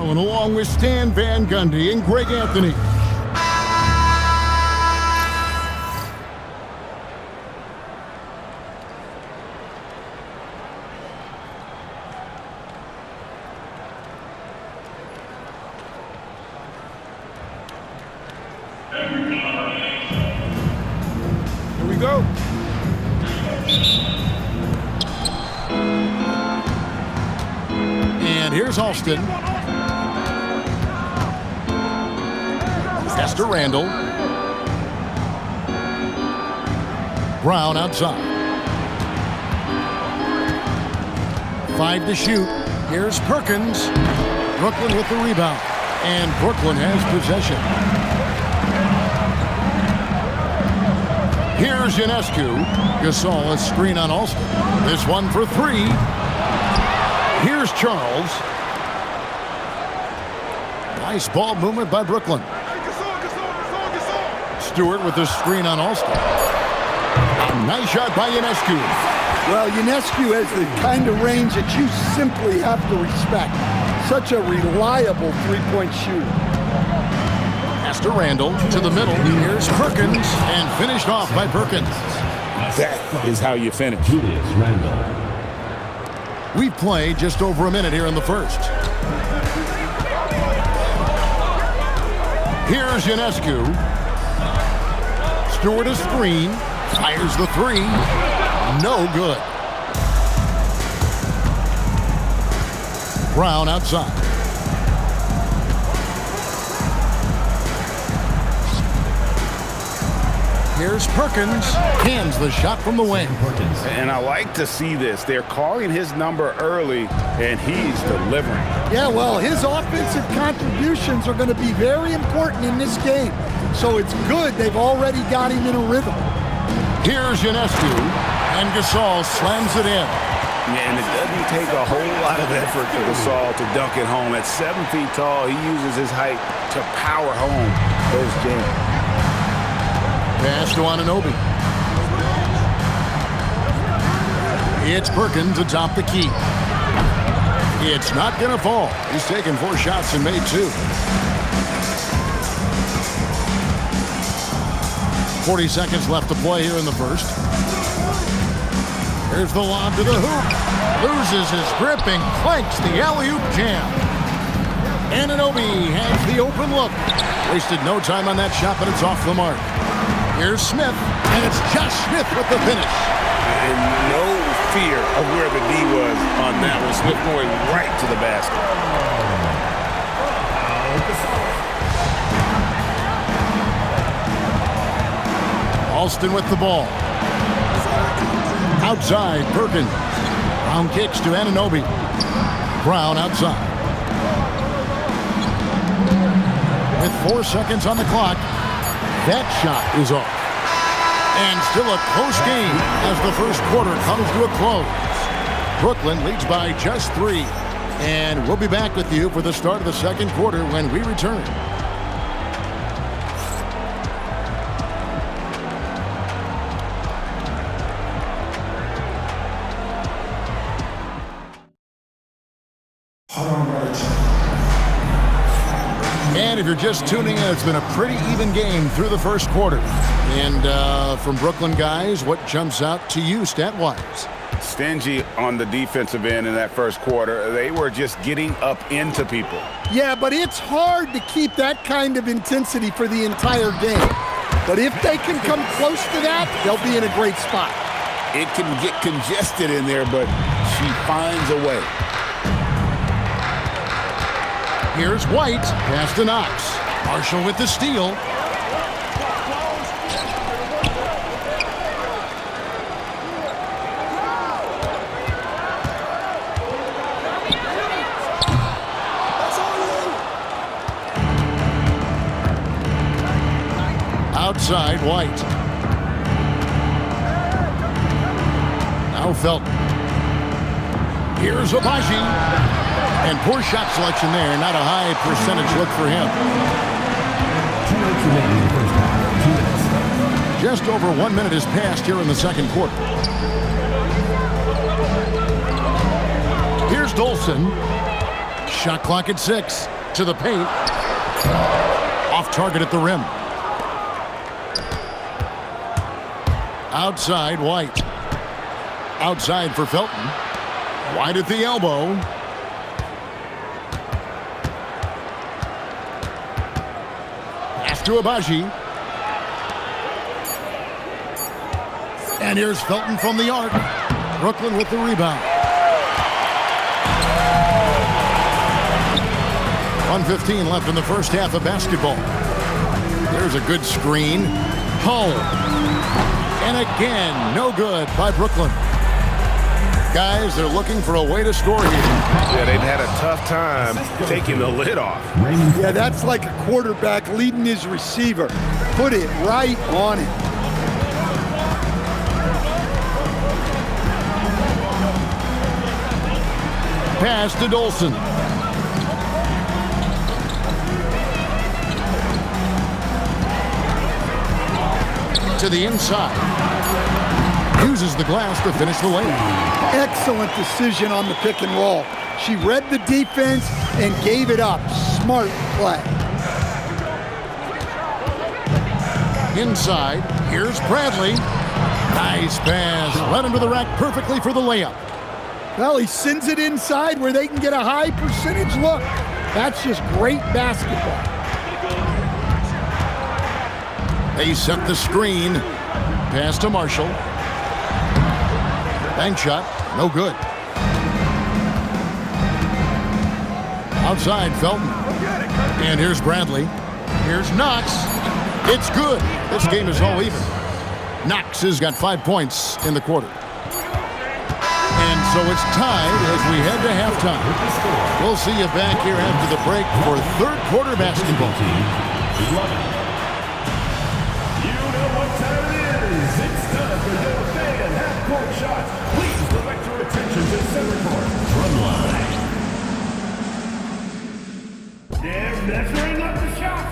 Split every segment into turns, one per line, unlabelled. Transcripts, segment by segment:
Allen along with Stan Van Gundy and Greg Anthony. Here we go. And here's Alston. Pass to Randall. Brown outside. 5 to shoot. Here's Perkins. Brooklyn with the rebound. And Brooklyn has possession. Here's Ionescu. Gasol, a screen on Alston. This one for 3. Here's Charles. Nice ball movement by Brooklyn. Stewart with the screen on Alston. Nice shot by Ionescu.
Well, Ionescu has the kind of range that you simply have to respect. Such a reliable three-point shooter.
Pass to Randall, to the middle. Here's Perkins, and finished off by Perkins.
That is how you finish.
Julius Randle.
We've played just over a minute here in the first. Here's Ionescu. Stewart a screen. Fires the 3. No good. Brown outside. Here's Perkins. Hands the shot from the wing.
And I like to see this. They're calling his number early, and he's delivering.
Yeah, well, his offensive contributions are going to be very important in this game. So it's good they've already got him in a rhythm.
Here's Ionescu, and Gasol slams it in.
And it doesn't take a whole lot of effort for Gasol to dunk it home. At 7 feet tall, he uses his height to power home those jams.
Pass to Anunoby. It's Perkins atop the key. It's not going to fall. He's taken 4 shots and made 2. 40 seconds left to play here in the first. Here's the lob to the hoop. Loses his grip and clanks the alley-oop jam. Anunoby has the open look. Wasted no time on that shot, but it's off the mark. Here's Smith, and it's Josh Smith with the finish.
And no fear of where the D was on that one. Smith going right to the basket.
Alston with the ball. Outside, Perkins. Brown kicks to Anunoby. Brown outside. With 4 seconds on the clock, that shot is off. And still a close game as the first quarter comes to a close. Brooklyn leads by just 3. And we'll be back with you for the start of the second quarter when we return. And if you're just tuning in, it's been a pretty even game through the first quarter. And from Brooklyn guys, what jumps out to you stat-wise?
Stingy on the defensive end in that first quarter. They were just getting up into people.
Yeah, but it's hard to keep that kind of intensity for the entire game. But if they can come close to that, they'll be in a great spot.
It can get congested in there, but she finds a way.
Here's White, pass to Knox. Marshall with the steal. Outside, White. Now Felton. Here's Abaji. And poor shot selection there. Not a high percentage look for him.
2 minutes remaining in the first half. 2 minutes.
Just over 1 minute has passed here in the second quarter. Here's Dolson. Shot clock at 6. to the paint. Off target at the rim. Outside, White. Outside for Felton. White at the elbow. Pass to Agbaji. And here's Felton from the arc. Brooklyn with the rebound. 1:15 left in the first half of basketball. There's a good screen. Home. And again, no good by Brooklyn. Guys, they're looking for a way to score here.
Yeah, they've had a tough time taking the lid off.
Yeah, that's like a quarterback leading his receiver. Put it right on it.
Pass to Dolson. To the inside. Uses the glass to finish the lane.
Excellent decision on the pick and roll. She read the defense and gave it up. Smart play.
Inside, here's Bradley. Nice pass. Led him to the rack perfectly for the layup.
Well, he sends it inside where they can get a high percentage look. That's just great basketball.
They set the screen. Pass to Marshall. Bank shot, no good. Outside, Felton. And here's Bradley. Here's Knox. It's good. This game is all even. Knox has got 5 points in the quarter. And so it's tied as we head to halftime. We'll see you back here after the break for third quarter basketball.
You know what time it is. It's time for your fan half-court shots. Please direct your attention to center court. Run line. They're measuring up the shot.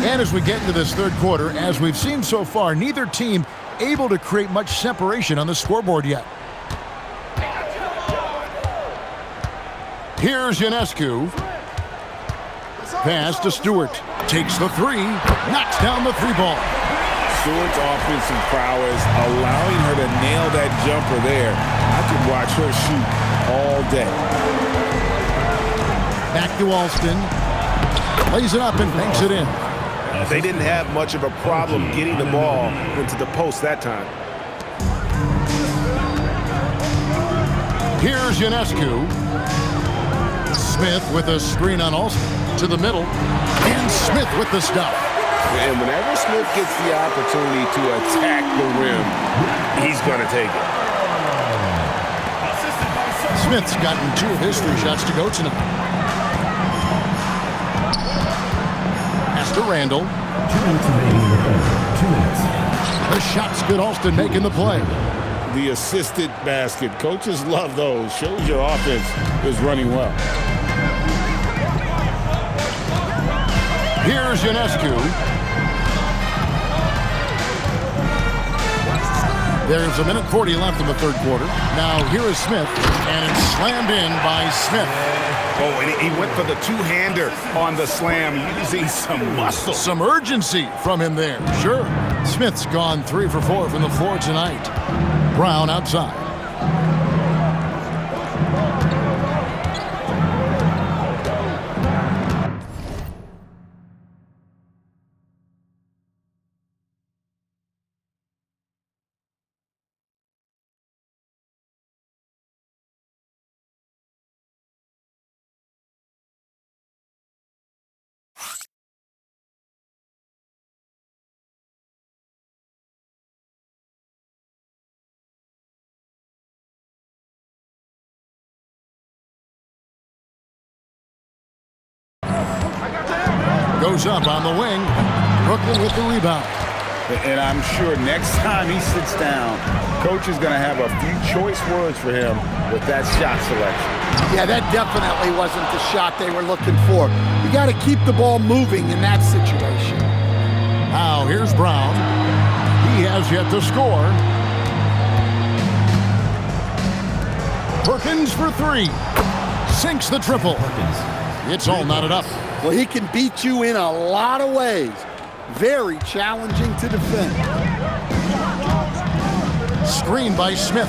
And as we get into this third quarter, as we've seen so far, neither team able to create much separation on the scoreboard yet. Here's Ionescu. Pass to Stewart. Takes the three. Knocks down the three ball.
Stewart's offensive prowess, allowing her to nail that jumper there. I could watch her shoot all day.
Back to Alston. Lays it up and banks it in.
They didn't have much of a problem getting the ball into the post that time.
Here's Ionescu. Smith with a screen on Alston. To the middle. And Smith with the stop.
And whenever Smith gets the opportunity to attack the rim, he's going to take it.
Smith's gotten 2 of his 3 shots to go tonight. Pass to Randall.
2 minutes remaining in the third. 2 minutes.
The shot's good. Alston making the play.
The assisted basket. Coaches love those. Shows your offense is running well.
Here's Ionescu. There's 1:40 left in the third quarter. Now here is Smith, and it's slammed in by Smith.
Oh, and he went for the two-hander on the slam, using some muscle.
Some urgency from him there. Sure. Smith's gone 3 for 4 from the floor tonight. Brown outside. Goes up on the wing. Brooklyn with the rebound.
And I'm sure next time he sits down, coach is going to have a few choice words for him with that shot selection.
Yeah, that definitely wasn't the shot they were looking for. You got to keep the ball moving in that situation.
Brown. He has yet to score. Perkins for three. Sinks the triple. It's all knotted up.
Well, he can beat you in a lot of ways. Very challenging to defend.
Screen by Smith.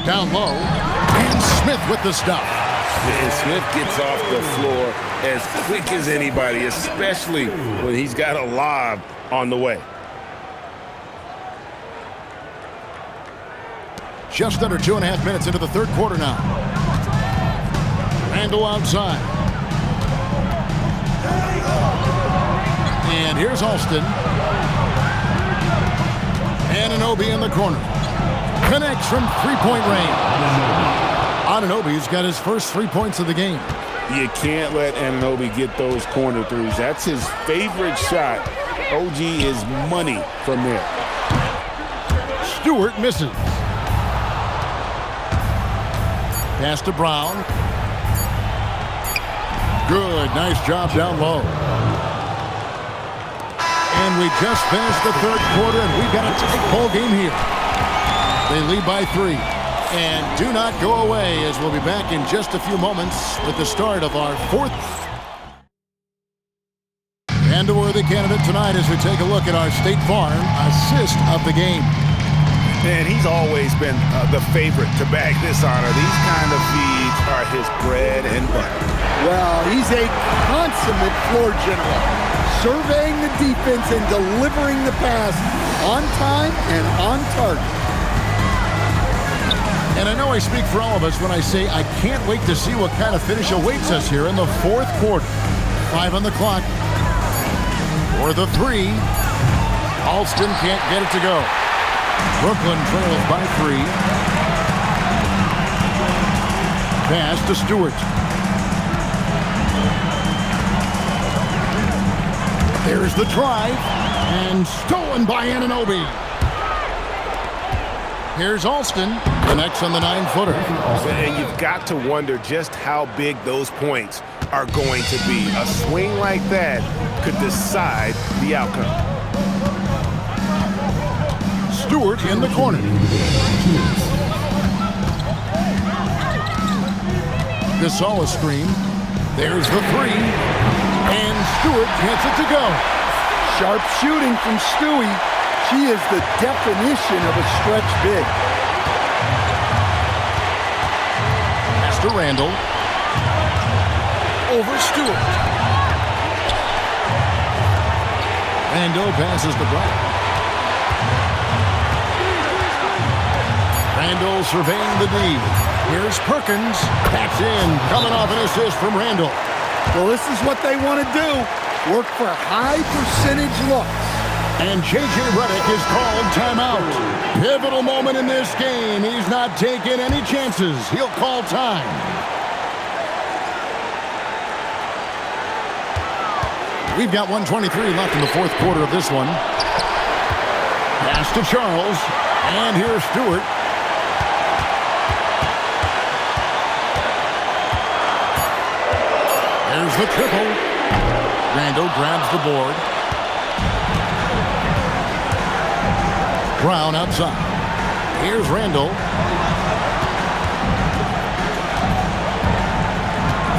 Down low. And Smith with the stop.
And Smith gets off the floor as quick as anybody, especially when he's got a lob on the way.
Just under 2.5 minutes into the third quarter now. Randle outside. And here's Alston. Anunoby in the corner. Connects from three-point range. Anunoby's got his first 3 points of the game.
You can't let Anunoby get those corner threes. That's his favorite shot. OG is money from there.
Stewart misses. Pass to Brown. Good. Nice job down low. And we just finished the third quarter, and we've got a tight ball game here. They lead by 3. And do not go away, as we'll be back in just a few moments with the start of our fourth. And a worthy candidate tonight as we take a look at our State Farm assist of the game.
And he's always been the favorite to bag this honor. These kind of feeds are his bread and butter.
Well, he's a consummate floor general, surveying the defense and delivering the pass on time and on target.
And I know I speak for all of us when I say I can't wait to see what kind of finish awaits us here in the fourth quarter. 5 on the clock. For the 3. Alston can't get it to go. Brooklyn trails by 3. Pass to Stewart. There's the drive. And stolen by Anunoby. Here's Alston. Connects on the 9-footer.
And you've got to wonder just how big those points are going to be. A swing like that could decide the outcome.
Stewart in the corner. Gasol a screen. There's the 3. And Stewart gets it to go.
Sharp shooting from Stewie. She is the definition of a stretch big.
Pass to Randle. Over Stewart. Randle passes to Brown. Randle surveying the D. Here's Perkins. That's in. Coming off an assist from Randle.
Well, this is what they want to do. Work for high percentage looks.
And J.J. Redick is called timeout. Pivotal moment in this game. He's not taking any chances. He'll call time. We've got 1:23 left in the fourth quarter of this one. Pass to Charles. And here's Stewart. There's the triple. Randle grabs the board. Brown outside. Here's Randle.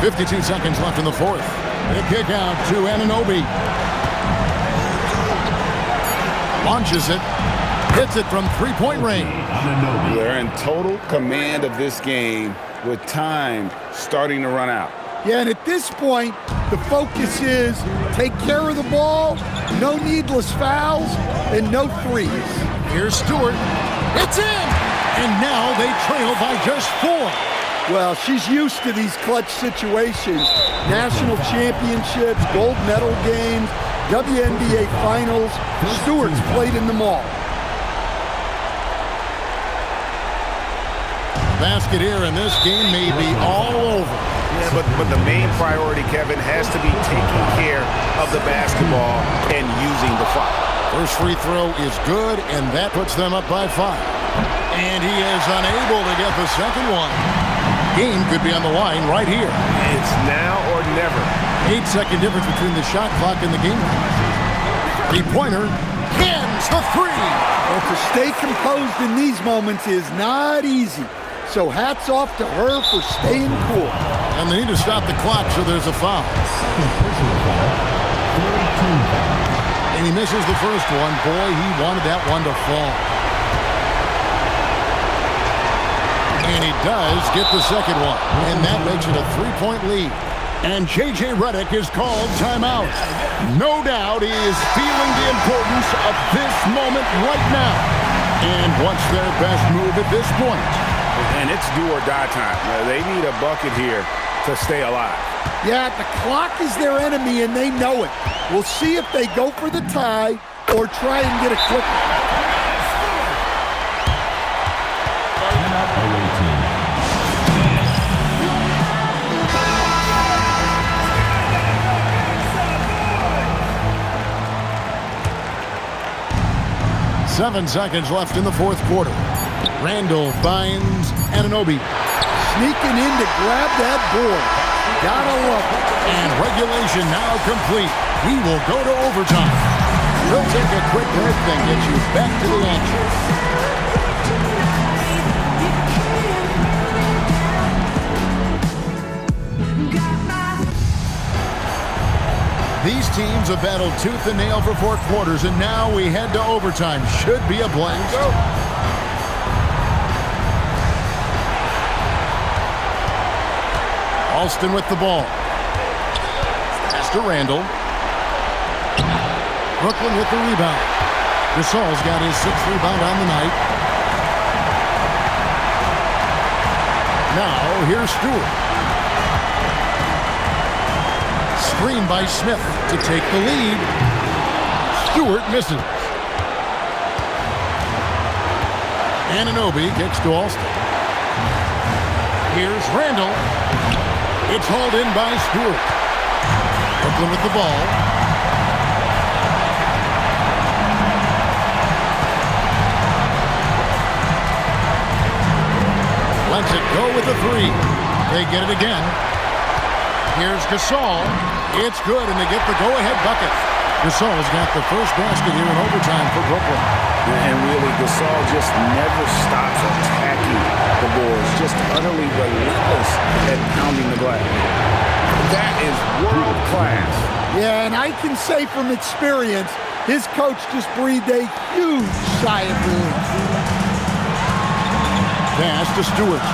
52 seconds left in the fourth. The kick out to Anunoby. Launches it. Hits it from three-point range.
They're in total command of this game with time starting to run out.
Yeah, and at this point, the focus is take care of the ball, no needless fouls, and no threes.
Here's Stewart. It's in! And now they trail by just 4.
Well, she's used to these clutch situations. National championships, gold medal games, WNBA finals. Stewart's played in them all.
Basket here, and this game may be all over.
Yeah, but the main priority, Kevin, has to be taking care of the basketball and using the foul.
First free throw is good, and that puts them up by 5. And he is unable to get the second one. Game could be on the line right here.
It's now or never.
8-second difference between the shot clock and the game. Three-pointer. Hits the three.
Well, to stay composed in these moments is not easy. So hats off to her for staying cool.
And they need to stop the clock, so there's a foul. And he misses the first one. Boy, he wanted that one to fall. And he does get the second one. And that makes it a 3-point lead. And J.J. Redick is called timeout. No doubt he is feeling the importance of this moment right now. And what's their best move at this point?
And it's do or die time. They need a bucket here to stay alive.
Yeah, the clock is their enemy, and they know it. We'll see if they go for the tie or try and get a quick one.
7 seconds left in the fourth quarter. Randall finds Anunoby.
Sneaking in to grab that board. Gotta love it.
And regulation now complete. We will go to overtime. We'll take a quick break, then get you back to the action. These teams have battled tooth and nail for 4 quarters, and now we head to overtime. Should be a blast. Alston with the ball. Pass to Randall. Brooklyn with the rebound. Gasol's got his 6th rebound on the night. Now, here's Stewart. Screen by Smith to take the lead. Stewart misses. Anunoby kicks to Alston. Here's Randall. It's hauled in by Stewart. Brooklyn with the ball. Lets it go with the three. They get it again. Here's Gasol. It's good, and they get the go-ahead bucket. Gasol's got the first basket here in overtime for Brooklyn.
And really, Gasol just never stops attacking the boards. Just utterly relentless at pounding the glass. That is world class.
Yeah, and I can say from experience, his coach just breathed a huge sigh of relief.
Pass to Stewart.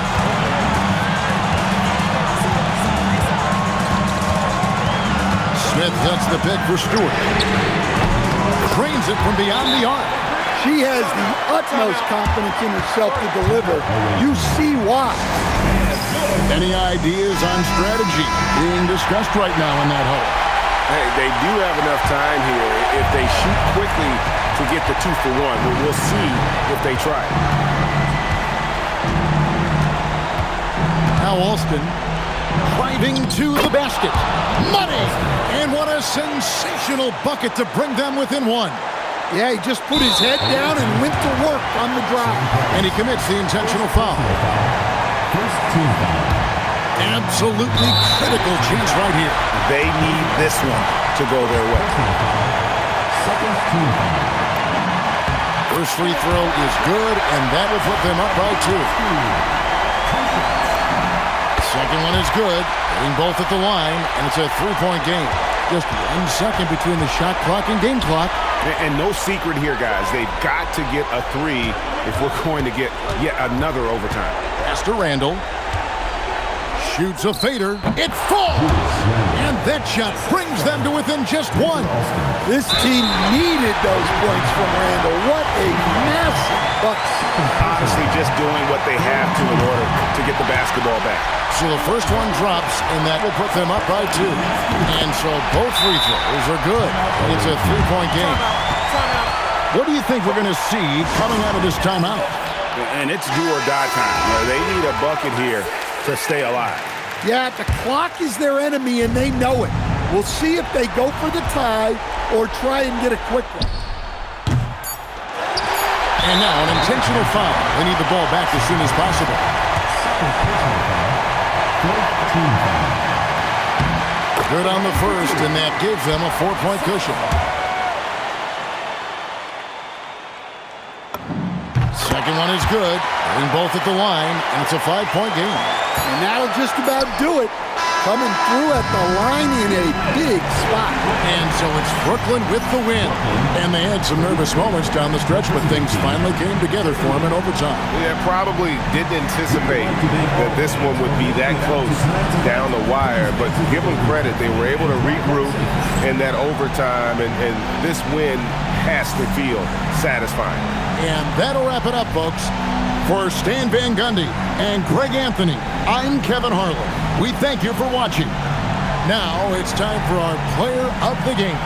Smith sets the pick for Stewart. Drains it from beyond the arc.
She has the utmost confidence in herself to deliver. You see why.
Any ideas on strategy being discussed right now in that hole?
Hey, they do have enough time here. If they shoot quickly to get the 2 for 1, we'll see if they try.
Now Alston driving to the basket. Money! And what a sensational bucket to bring them within 1.
Yeah, he just put his head down and went to work on the drive.
And he commits the intentional foul.
First team foul.
Absolutely critical chance right here.
They need this one to go their way.
Second team foul.
First free throw is good, and that will put them up by 2. Second one is good. Getting both at the line, and it's a 3-point game. Just 1 second between the shot clock and game clock.
And no secret here, guys. They've got to get a 3 if we're going to get yet another overtime.
Pass to Randall. Shoots a fader. It falls! And that shot brings them to within just 1.
This team needed those points from Randall. What a massive bucket.
Honestly, just doing what they have to in order to get the basketball back.
So the first one drops, and that will put them up by 2. And so both free throws are good. It's a 3-point game. What do you think we're going to see coming out of this timeout?
And it's do or die time. They need a bucket here to stay alive.
Yeah, the clock is their enemy, and they know it. We'll see if they go for the tie or try and get a quick one.
And now an intentional foul. They need the ball back as soon as possible.
Second personal foul. Third team foul.
Good on the first, and that gives them a 4-point cushion. Second one is good. Getting both at the line, and it's a 5-point game.
And that'll just about do it. Coming through at the line in a big spot.
And so it's Brooklyn with the win. And they had some nervous moments down the stretch, but things finally came together for them in overtime.
Yeah, probably didn't anticipate that this one would be that close down the wire, but give them credit. They were able to regroup in that overtime, and this win has to feel satisfying.
And that'll wrap it up, folks. For Stan Van Gundy and Greg Anthony, I'm Kevin Harlan. We thank you for watching. Now it's time for our player of the game.